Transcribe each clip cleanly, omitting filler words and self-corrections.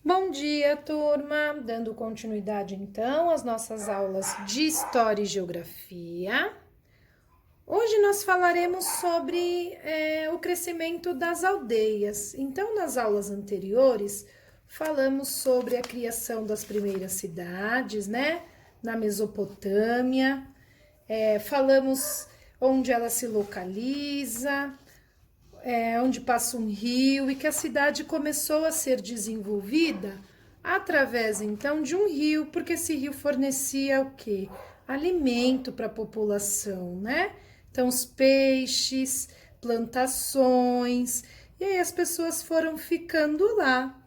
Bom dia, turma! Dando continuidade então às nossas aulas de História e Geografia. Hoje nós falaremos sobre o crescimento das aldeias. Então, nas aulas anteriores, falamos sobre a criação das primeiras cidades, né? Na Mesopotâmia. Falamos onde ela se localiza, onde passa um rio e que a cidade começou a ser desenvolvida através então de um rio, porque esse rio fornecia o quê? Alimento para a população, né? Então os peixes, plantações, e aí as pessoas foram ficando lá.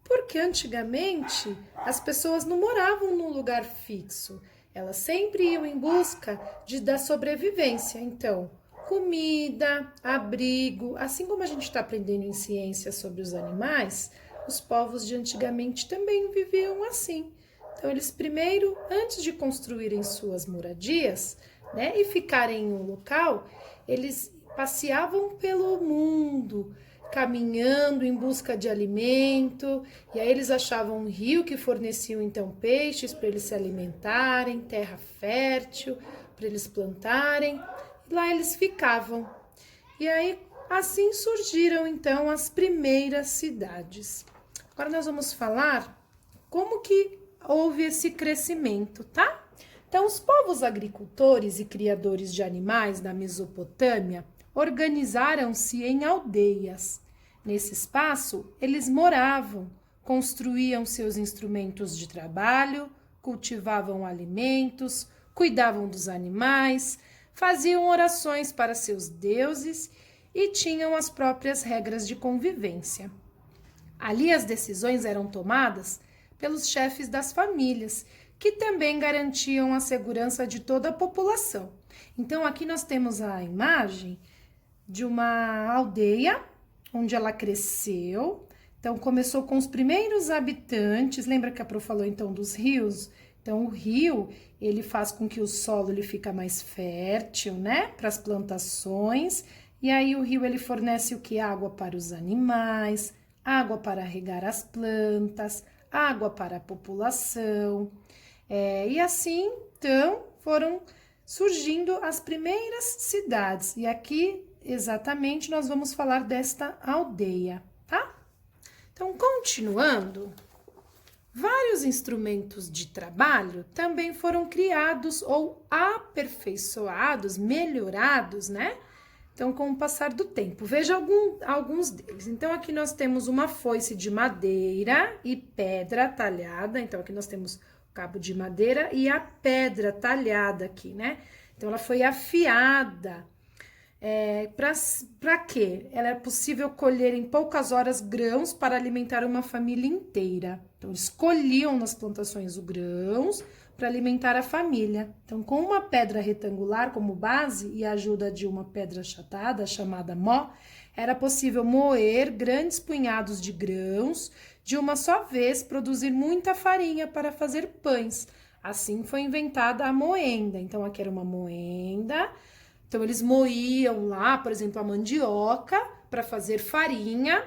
Porque antigamente as pessoas não moravam num lugar fixo, elas sempre iam em busca da sobrevivência. Então, comida, abrigo, assim como a gente está aprendendo em ciência sobre os animais, os povos de antigamente também viviam assim. Então, eles primeiro, antes de construírem suas moradias, né, e ficarem em um local, eles passeavam pelo mundo, caminhando em busca de alimento, e aí eles achavam um rio que forneciam então peixes para eles se alimentarem, terra fértil para eles plantarem, e lá eles ficavam. E aí assim surgiram então as primeiras cidades. Agora nós vamos falar como que houve esse crescimento, tá? Então, os povos agricultores e criadores de animais da Mesopotâmia organizaram-se em aldeias. Nesse espaço, eles moravam, construíam seus instrumentos de trabalho, cultivavam alimentos, cuidavam dos animais, faziam orações para seus deuses e tinham as próprias regras de convivência. Ali as decisões eram tomadas pelos chefes das famílias, que também garantiam a segurança de toda a população. Então, aqui nós temos a imagem de uma aldeia onde ela cresceu. Então, começou com os primeiros habitantes. Lembra que a Pro falou então dos rios? Então, o rio, ele faz com que o solo ele fica mais fértil, né, para as plantações. E aí o rio ele fornece o que? Água para os animais, água para regar as plantas, água para a população. E assim, então, foram surgindo as primeiras cidades. E aqui, exatamente, nós vamos falar desta aldeia, tá? Então, continuando, vários instrumentos de trabalho também foram criados ou aperfeiçoados, melhorados, né? Então, com o passar do tempo, veja alguns deles. Então, aqui nós temos uma foice de madeira e pedra talhada. Então, aqui nós temos o cabo de madeira e a pedra talhada aqui, né? Então, ela foi afiada. Para quê? Ela é possível colher em poucas horas grãos para alimentar uma família inteira. Então, eles colhiam nas plantações os grãos para alimentar a família. Então, com uma pedra retangular como base e a ajuda de uma pedra achatada, chamada mó, era possível moer grandes punhados de grãos de uma só vez, produzir muita farinha para fazer pães. Assim foi inventada a moenda. Então, aqui era uma moenda. Então, eles moíam lá, por exemplo, a mandioca para fazer farinha,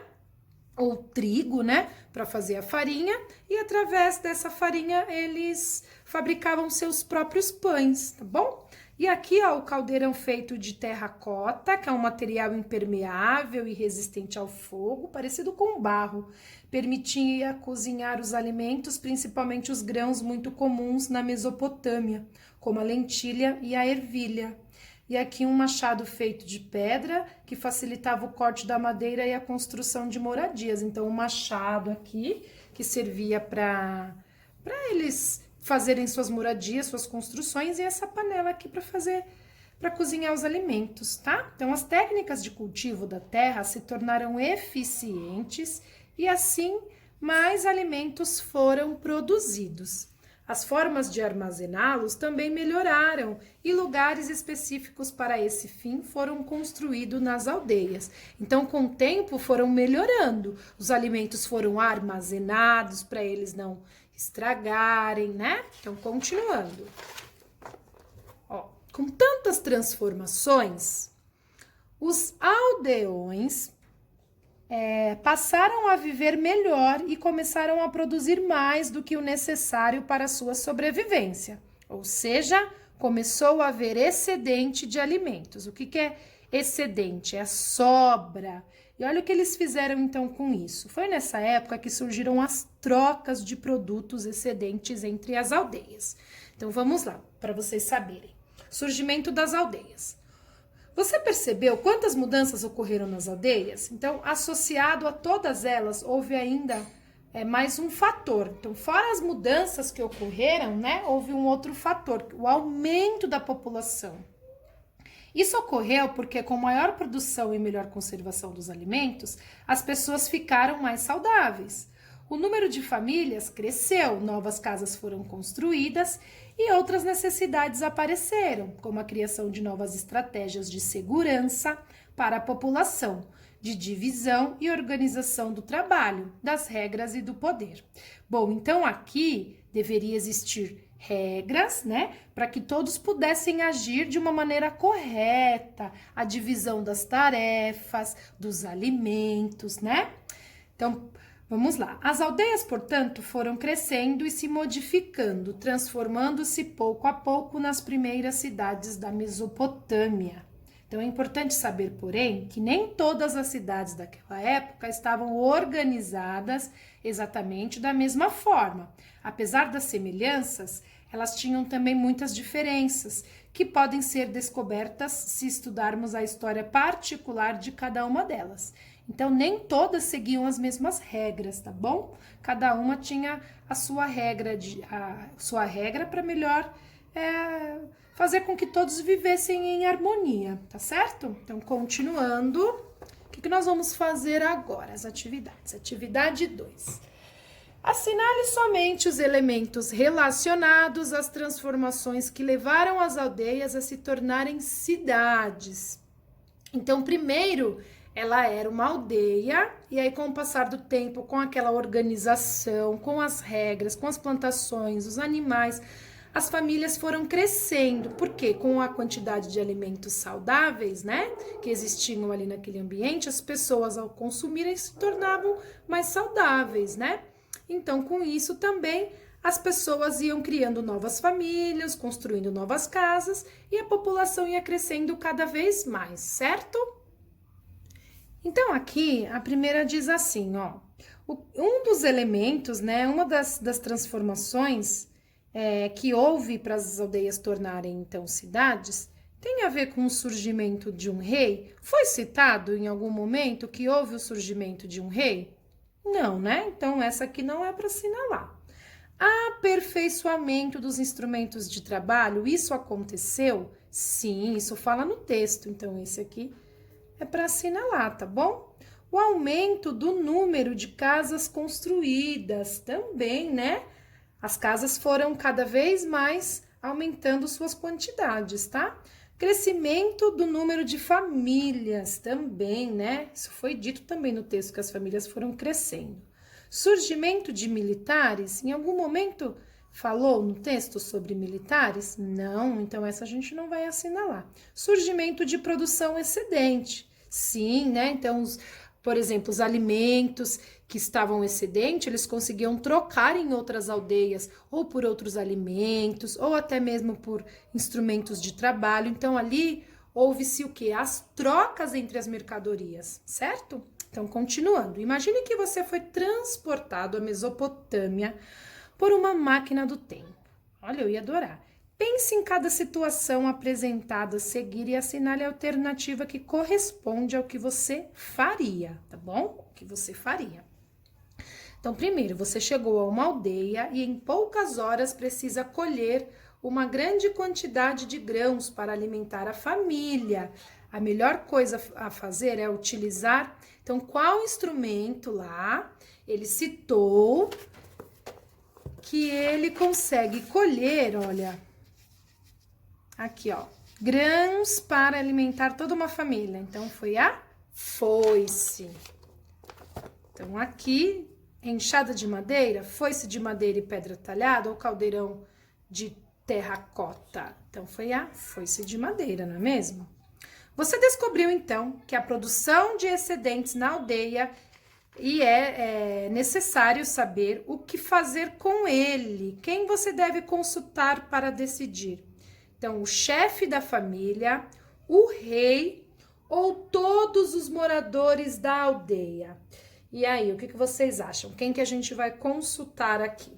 ou trigo, né, para fazer a farinha, e através dessa farinha eles fabricavam seus próprios pães, tá bom? E aqui, ó, o caldeirão feito de terracota, que é um material impermeável e resistente ao fogo, parecido com barro, permitia cozinhar os alimentos, principalmente os grãos muito comuns na Mesopotâmia, como a lentilha e a ervilha. E aqui um machado feito de pedra que facilitava o corte da madeira e a construção de moradias. Então, o machado aqui que servia para eles fazerem suas moradias, suas construções, e essa panela aqui para cozinhar os alimentos, tá? Então, as técnicas de cultivo da terra se tornaram eficientes e assim mais alimentos foram produzidos. As formas de armazená-los também melhoraram e lugares específicos para esse fim foram construídos nas aldeias. Então, com o tempo, foram melhorando. Os alimentos foram armazenados para eles não estragarem, né? Então, continuando. Ó, com tantas transformações, os aldeões passaram a viver melhor e começaram a produzir mais do que o necessário para a sua sobrevivência. Ou seja, começou a haver excedente de alimentos. O que é excedente? É a sobra. E olha o que eles fizeram então com isso. Foi nessa época que surgiram as trocas de produtos excedentes entre as aldeias. Então vamos lá, para vocês saberem. Surgimento das aldeias. Você percebeu quantas mudanças ocorreram nas aldeias? Então, associado a todas elas, houve ainda mais um fator. Então, fora as mudanças que ocorreram, né, houve um outro fator, o aumento da população. Isso ocorreu porque, com maior produção e melhor conservação dos alimentos, as pessoas ficaram mais saudáveis. O número de famílias cresceu, novas casas foram construídas e outras necessidades apareceram, como a criação de novas estratégias de segurança para a população, de divisão e organização do trabalho, das regras e do poder. Bom, então aqui deveria existir regras, né, para que todos pudessem agir de uma maneira correta, a divisão das tarefas, dos alimentos, né? Então, vamos lá. As aldeias, portanto, foram crescendo e se modificando, transformando-se pouco a pouco nas primeiras cidades da Mesopotâmia. Então, é importante saber, porém, que nem todas as cidades daquela época estavam organizadas exatamente da mesma forma. Apesar das semelhanças, elas tinham também muitas diferenças, que podem ser descobertas se estudarmos a história particular de cada uma delas. Então, nem todas seguiam as mesmas regras, tá bom? Cada uma tinha a sua regra para melhor fazer com que todos vivessem em harmonia, tá certo? Então, continuando, o que nós vamos fazer agora? As atividades. Atividade 2. Assinale somente os elementos relacionados às transformações que levaram as aldeias a se tornarem cidades. Então, primeiro, ela era uma aldeia, e aí com o passar do tempo, com aquela organização, com as regras, com as plantações, os animais, as famílias foram crescendo, porque com a quantidade de alimentos saudáveis, né, que existiam ali naquele ambiente, as pessoas ao consumirem se tornavam mais saudáveis, né? Então, com isso também, as pessoas iam criando novas famílias, construindo novas casas, e a população ia crescendo cada vez mais, certo? Então, aqui, a primeira diz assim, ó, um dos elementos, né, uma das transformações que houve para as aldeias tornarem, então, cidades, tem a ver com o surgimento de um rei? Foi citado em algum momento que houve o surgimento de um rei? Não, né? Então, essa aqui não é para assinalar. Aperfeiçoamento dos instrumentos de trabalho, isso aconteceu? Sim, isso fala no texto, então esse aqui é para assinalar, tá bom? O aumento do número de casas construídas também, né? As casas foram cada vez mais aumentando suas quantidades, tá? Crescimento do número de famílias também, né? Isso foi dito também no texto, que as famílias foram crescendo. Surgimento de militares, em algum momento falou no texto sobre militares? Não, então essa a gente não vai assinalar. Surgimento de produção excedente, sim, né? Então, por exemplo, os alimentos que estavam excedente, eles conseguiam trocar em outras aldeias, ou por outros alimentos, ou até mesmo por instrumentos de trabalho. Então, ali houve-se o quê? As trocas entre as mercadorias, certo? Então, continuando. Imagine que você foi transportado à Mesopotâmia por uma máquina do tempo. Olha, eu ia adorar. Pense em cada situação apresentada a seguir e assinale a alternativa que corresponde ao que você faria, tá bom? O que você faria. Então, primeiro, você chegou a uma aldeia e em poucas horas precisa colher uma grande quantidade de grãos para alimentar a família. A melhor coisa a fazer é utilizar. Então, qual instrumento lá ele citou que ele consegue colher, olha, aqui, ó, grãos para alimentar toda uma família. Então, foi a foice. Então, aqui, enxada de madeira, foice de madeira e pedra talhada ou caldeirão de terracota. Então, foi a foice de madeira, não é mesmo? Você descobriu, então, que a produção de excedentes na aldeia e é necessário saber o que fazer com ele, quem você deve consultar para decidir. Então, o chefe da família, o rei ou todos os moradores da aldeia. E aí, o que vocês acham? Quem que a gente vai consultar aqui?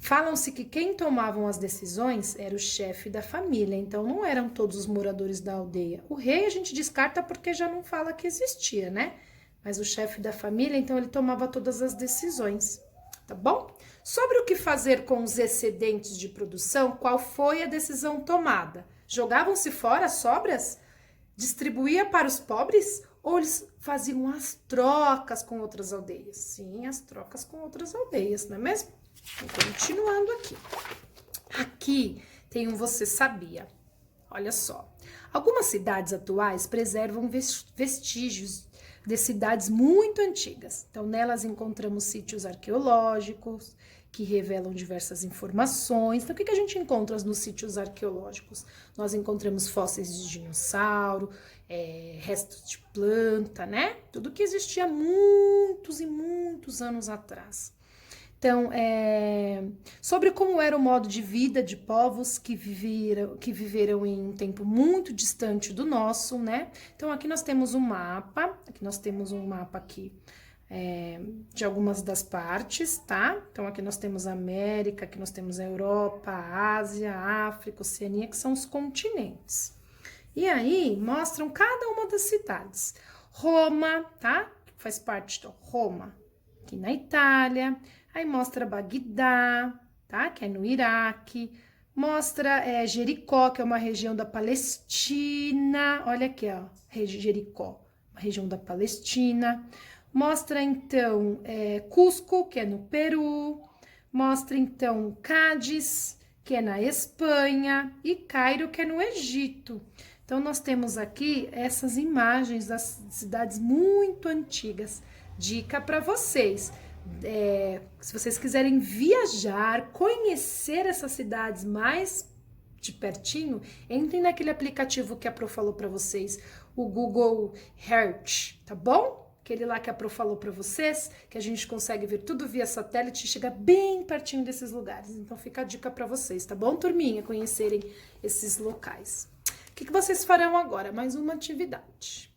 Falam-se que quem tomavam as decisões era o chefe da família, então não eram todos os moradores da aldeia. O rei a gente descarta porque já não fala que existia, né? Mas o chefe da família, então ele tomava todas as decisões, tá bom? Sobre o que fazer com os excedentes de produção, qual foi a decisão tomada? Jogavam-se fora as sobras? Distribuía para os pobres? Ou eles faziam as trocas com outras aldeias? Sim, as trocas com outras aldeias, não é mesmo? Continuando aqui. Aqui tem um você sabia. Olha só. Algumas cidades atuais preservam vestígios de cidades muito antigas. Então, nelas encontramos sítios arqueológicos que revelam diversas informações. Então, o que a gente encontra nos sítios arqueológicos? Nós encontramos fósseis de dinossauro, restos de planta, né? Tudo que existia muitos e muitos anos atrás. Então, sobre como era o modo de vida de povos que viveram em um tempo muito distante do nosso, né? Então, aqui nós temos um mapa, aqui de algumas das partes, tá? Então, aqui nós temos a América, aqui nós temos a Europa, a Ásia, a África, a Oceania, que são os continentes. E aí, mostram cada uma das cidades. Roma, tá? Faz parte de Roma, aqui na Itália. Aí mostra Bagdá, tá? Que é no Iraque. Mostra Jericó, que é uma região da Palestina. Olha aqui, ó, Jericó, uma região da Palestina. Mostra, então, Cusco, que é no Peru. Mostra, então, Cádiz, que é na Espanha. E Cairo, que é no Egito. Então, nós temos aqui essas imagens das cidades muito antigas. Dica para vocês. Se vocês quiserem viajar, conhecer essas cidades mais de pertinho, entrem naquele aplicativo que a Pro falou para vocês, o Google Earth, tá bom? Aquele lá que a Pro falou para vocês, que a gente consegue ver tudo via satélite e chega bem pertinho desses lugares. Então fica a dica para vocês, tá bom, turminha? Conhecerem esses locais. O que vocês farão agora? Mais uma atividade.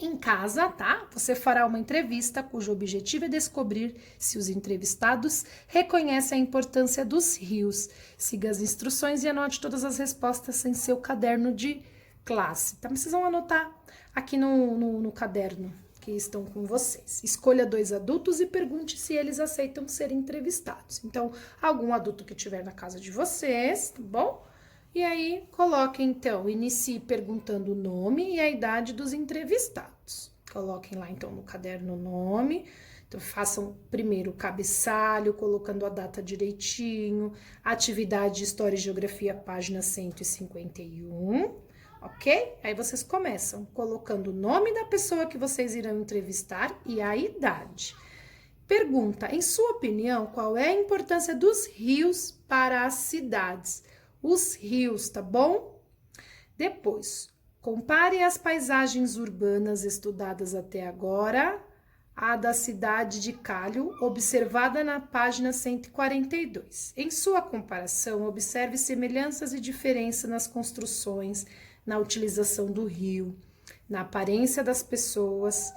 Em casa, tá? Você fará uma entrevista cujo objetivo é descobrir se os entrevistados reconhecem a importância dos rios. Siga as instruções e anote todas as respostas em seu caderno de classe. Tá? Vocês vão anotar aqui no caderno que estão com vocês. Escolha 2 adultos e pergunte se eles aceitam ser entrevistados. Então, algum adulto que estiver na casa de vocês, tá bom? E aí, coloquem, então, inicie perguntando o nome e a idade dos entrevistados. Coloquem lá, então, no caderno o nome. Então, façam primeiro o cabeçalho, colocando a data direitinho. Atividade de História e Geografia, página 151, ok? Aí, vocês começam colocando o nome da pessoa que vocês irão entrevistar e a idade. Pergunta, em sua opinião, qual é a importância dos rios para as cidades? Os rios, tá bom? Depois, compare as paisagens urbanas estudadas até agora à da cidade de Callio, observada na página 142. Em sua comparação, observe semelhanças e diferenças nas construções, na utilização do rio, na aparência das pessoas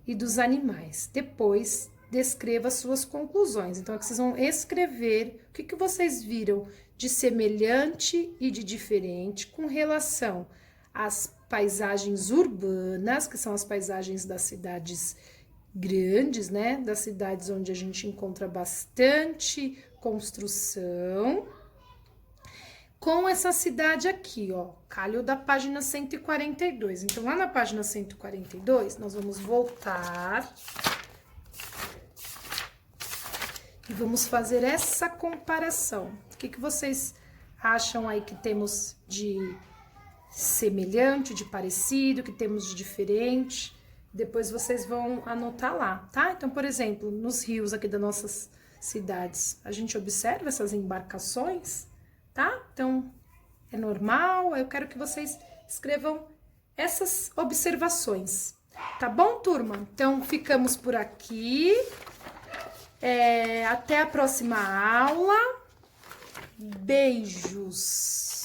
e dos animais. Depois, descreva suas conclusões. Então, aqui vocês vão escrever o que vocês viram de semelhante e de diferente com relação às paisagens urbanas, que são as paisagens das cidades grandes, né? Das cidades onde a gente encontra bastante construção. Com essa cidade aqui, ó, Callio da página 142. Então, lá na página 142, nós vamos voltar e vamos fazer essa comparação. O que vocês acham aí que temos de semelhante, de parecido, que temos de diferente? Depois vocês vão anotar lá, tá? Então, por exemplo, nos rios aqui das nossas cidades, a gente observa essas embarcações, tá? Então, É normal? Eu quero que vocês escrevam essas observações. Tá bom, turma? Então, ficamos por aqui. Até a próxima aula. Beijos!